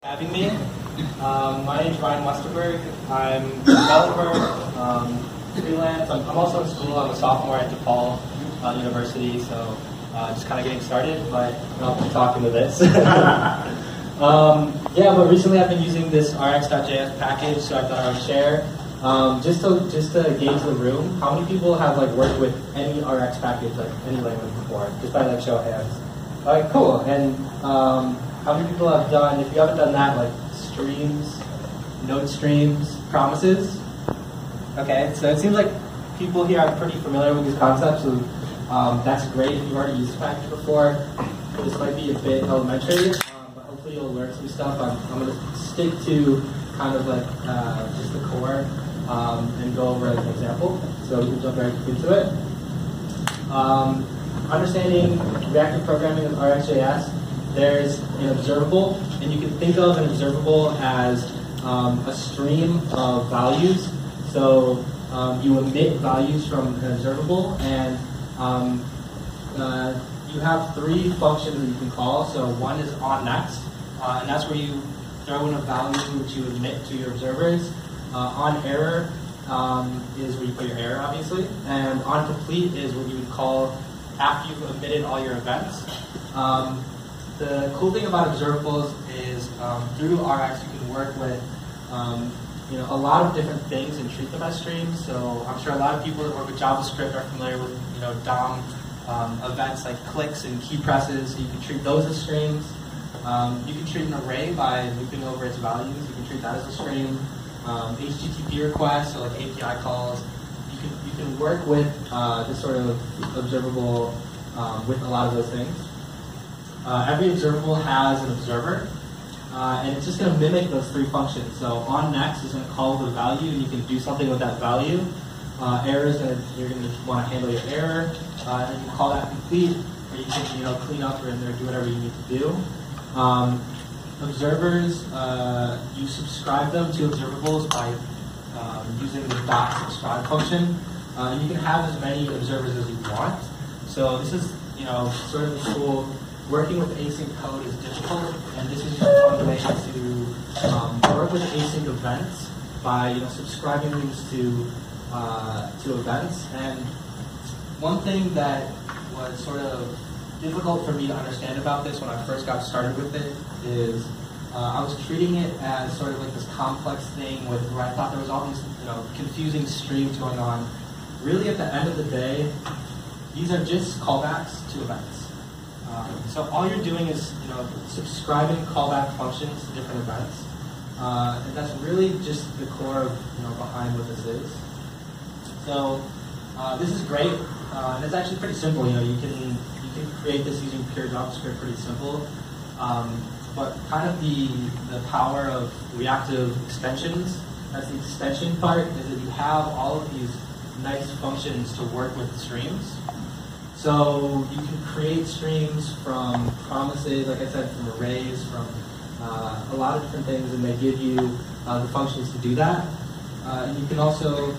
Having me. My name is Ryan Westerberg. I'm a developer, freelance. I'm also in school. I'm a sophomore at DePaul University, so just kind of getting started, but I'll be talking to this. Yeah, but recently I've been using this RX.js package, so I thought I would share. Just to gauge the room, how many people have worked with any RX package, any language before? Just by show of hands. All right, cool. And how many people have done, if you haven't done that, streams, node streams, promises? Okay, so it seems like people here are pretty familiar with these concepts, so that's great. If you've already used this package before, this might be a bit elementary, but hopefully you'll learn some stuff. I'm going to stick to kind of just the core and go over an example, so we can jump right into it. Understanding reactive programming with RX.js, there's an observable, and you can think of an observable as a stream of values. So you emit values from an observable, and you have three functions that you can call. So one is onNext, and that's where you throw in a value which you emit to your observers. OnError is where you put your error, obviously, and onComplete is what you would call after you've emitted all your events. The cool thing about observables is through RX you can work with a lot of different things and treat them as streams. So I'm sure a lot of people that work with JavaScript are familiar with DOM events like clicks and key presses. So you can treat those as streams. You can treat an array by looping over its values. You can treat that as a stream. HTTP requests, so API calls. You can work with this sort of observable with a lot of those things. Every observable has an observer, and it's just going to mimic those three functions. So onNext is going to call the value, and you can do something with that value. Error is you're going to want to handle your error, and you can call that complete, or you can clean up or do whatever you need to do. Observers, you subscribe them to observables by using the .subscribe function. You can have as many observers as you want. So this is sort of cool. Working with async code is difficult, and this is just one way to work with async events by subscribing these to events. And one thing that was sort of difficult for me to understand about this when I first got started with it is I was treating it as sort of this complex thing where I thought there was all these confusing streams going on. Really, at the end of the day, these are just callbacks to events. So all you're doing is subscribing callback functions to different events, and that's really just the core of behind what this is. So this is great, and it's actually pretty simple. You can create this using pure JavaScript, pretty simple. But kind of the power of reactive extensions, that's the extension part, is that you have all of these nice functions to work with streams. So you can create streams from promises, like I said, from arrays, from a lot of different things, and they give you the functions to do that. And you can also,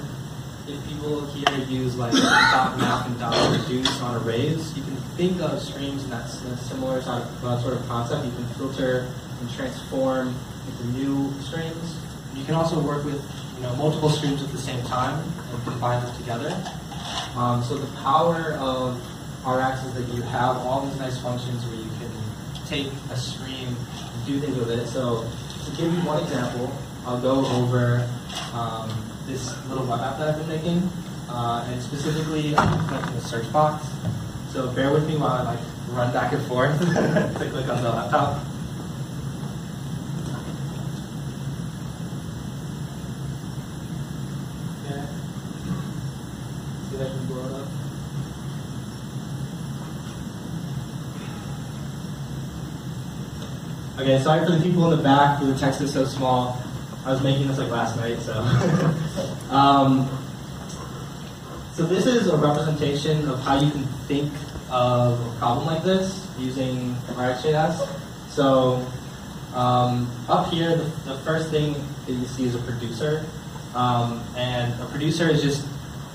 if people here use .map and .reduce on arrays, you can think of streams in that similar sort of concept. You can filter and transform into new streams. You can also work with multiple streams at the same time and combine them together. So the power of RX is that you have all these nice functions where you can take a stream and do things with it. So to give you one example, I'll go over this little web app that I've been making, and specifically I'm connecting a search box. So bear with me while I run back and forth to click on the laptop. Okay. See if I can blow it up. Okay, sorry for the people in the back who the text is so small. I was making this last night, so. So this is a representation of how you can think of a problem like this using RX.js. So up here, the first thing that you see is a producer. And a producer is just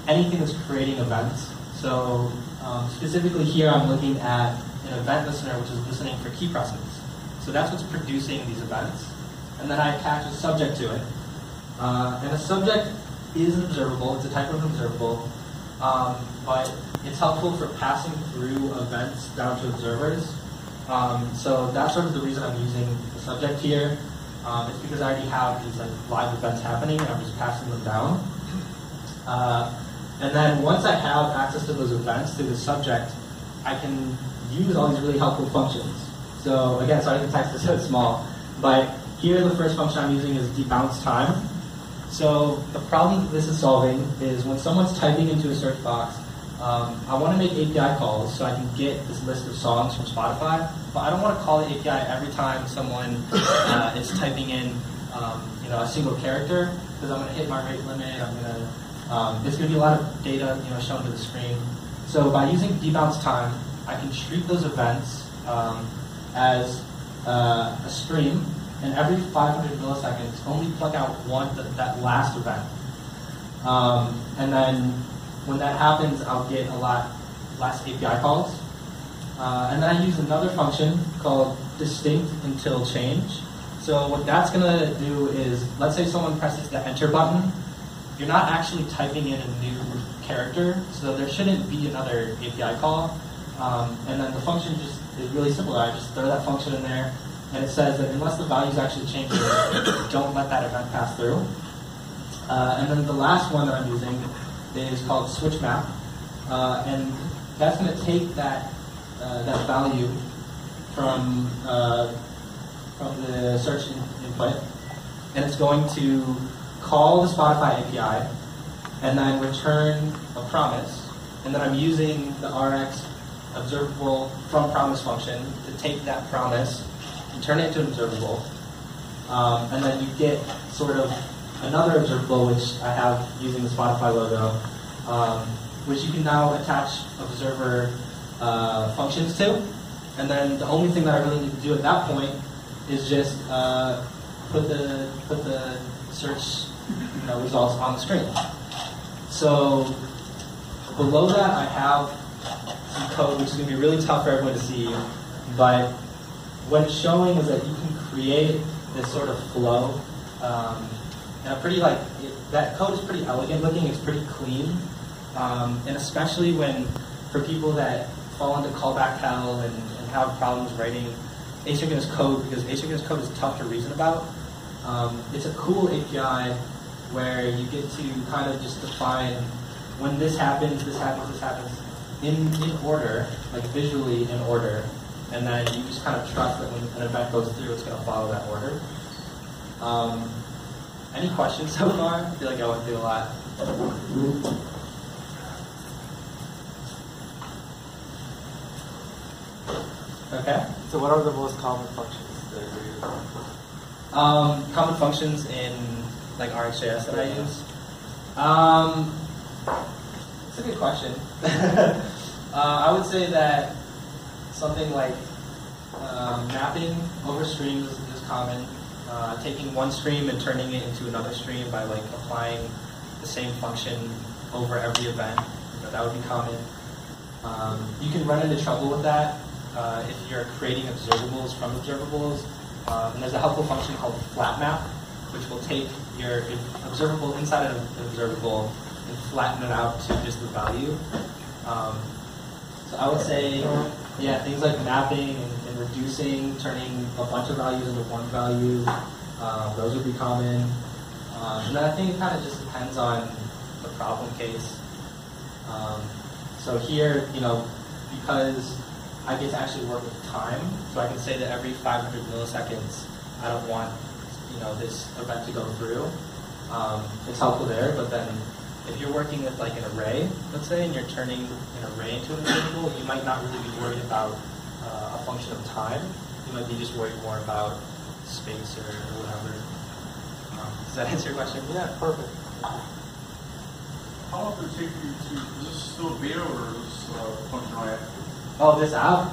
anything that's creating events. So specifically here, I'm looking at an event listener, which is listening for key presses. So that's what's producing these events. and then I attach a subject to it. And a subject is an observable. It's a type of observable, but it's helpful for passing through events down to observers. So that's sort of the reason I'm using the subject here. It's because I already have these like live events happening, and I'm just passing them down. And then once I have access to those events through the subject, I can use all these really helpful functions. So again, sorry the text is so small, but here the first function I'm using is debounce time. So the problem that this is solving is when someone's typing into a search box, I want to make API calls so I can get this list of songs from Spotify, but I don't want to call the API every time someone is typing in a single character, because I'm going to hit my rate limit. It's going to be a lot of data shown to the screen. So by using debounce time, I can treat those events as a stream, and every 500 milliseconds only pluck out that last event. And then when that happens, I'll get a lot less API calls. And then I use another function called distinct until change. So what that's going to do is, let's say someone presses the enter button, you're not actually typing in a new character, so there shouldn't be another API call. And then the function just is really simple. I just throw that function in there, and it says that unless the values actually change, don't let that event pass through. And then the last one that I'm using is called switch map, and that's going to take that value from the search input, and it's going to call the Spotify API, and then return a promise, and then I'm using the RX observable from promise function to take that promise and turn it into an observable, and then you get sort of another observable, which I have using the Spotify logo, which you can now attach observer functions to, and then the only thing that I really need to do at that point is just put the search results on the screen. So below that, I have some code which is going to be really tough for everyone to see, but what it's showing is that you can create this sort of flow, and a pretty that code is pretty elegant looking. It's pretty clean, and especially for people that fall into callback hell and have problems writing asynchronous code, because asynchronous code is tough to reason about. It's a cool API where you get to kind of just define when this happens, this happens, this happens in order, like visually in order, and then you just kind of trust that when an event goes through, it's going to follow that order. Any questions so far? I feel like I went through a lot. Okay. So what are the most common functions that you use? Common functions in like RX.js that I use? It's a good question. I would say that something like mapping over streams is common. Taking one stream and turning it into another stream by like applying the same function over every event, that would be common. You can run into trouble with that if you're creating observables from observables. And there's a helpful function called flat map, which will take your observable inside of an observable and flatten it out to just the value. So I would say, yeah, things like mapping and reducing, turning a bunch of values into one value, those would be common. And then I think it kind of just depends on the problem case. So here, because I get to actually work with time, so I can say that every 500 milliseconds, I don't want, this event to go through. It's helpful there, but then if you're working with like an array, let's say, and you're turning an array into an observable, you might not really be worried about a function of time. You might be just worried more about space or whatever. Does that answer your question? Yeah, perfect. How long did it take you to, is this still beta or is this functional active? Oh, this app?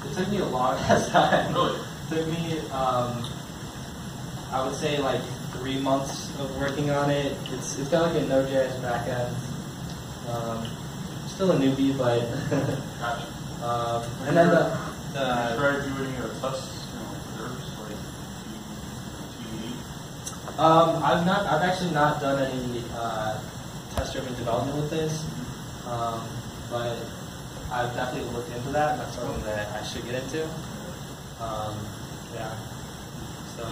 It took me a long time. Really? It took me, I would say like 3 months of working on it. It's got like a Node.js backend. Still a newbie, but Gotcha. and then Did you try doing a test, I've actually not done any test-driven development with this, but I've definitely looked into that. That's something that I should get into. Yeah. So,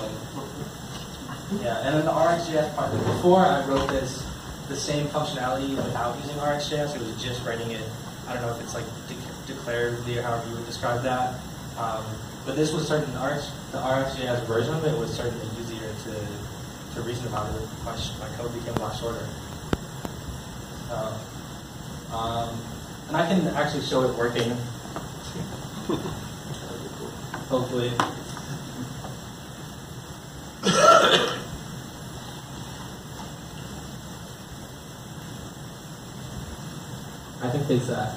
yeah, and then the RX.js part. Before I wrote the same functionality without using RX.js. It was just writing it. I don't know if it's like declaratively or however you would describe that. But this was certain the RX.js version of it was certainly easier to reason about it. My code became a lot shorter. So, and I can actually show it working. Hopefully. I can fix that.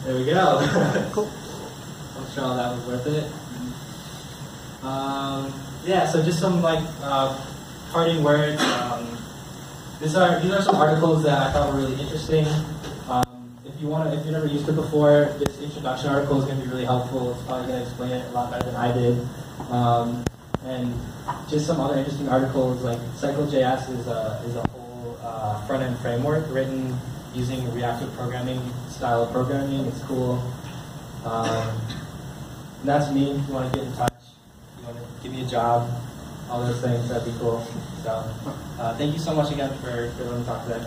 There we go. Cool. I'm sure all that was worth it. Yeah, so just some like parting words. These are some articles that I thought were really interesting. If you've never used it before, this introduction article is going to be really helpful. It's probably going to explain it a lot better than I did. And just some other interesting articles, like Cycle.js is a whole front-end framework written using reactive programming style of programming. It's cool. That's me. If you want to get in touch, if you want to give me a job, all those things, that'd be cool. So thank you so much again for letting me talk today.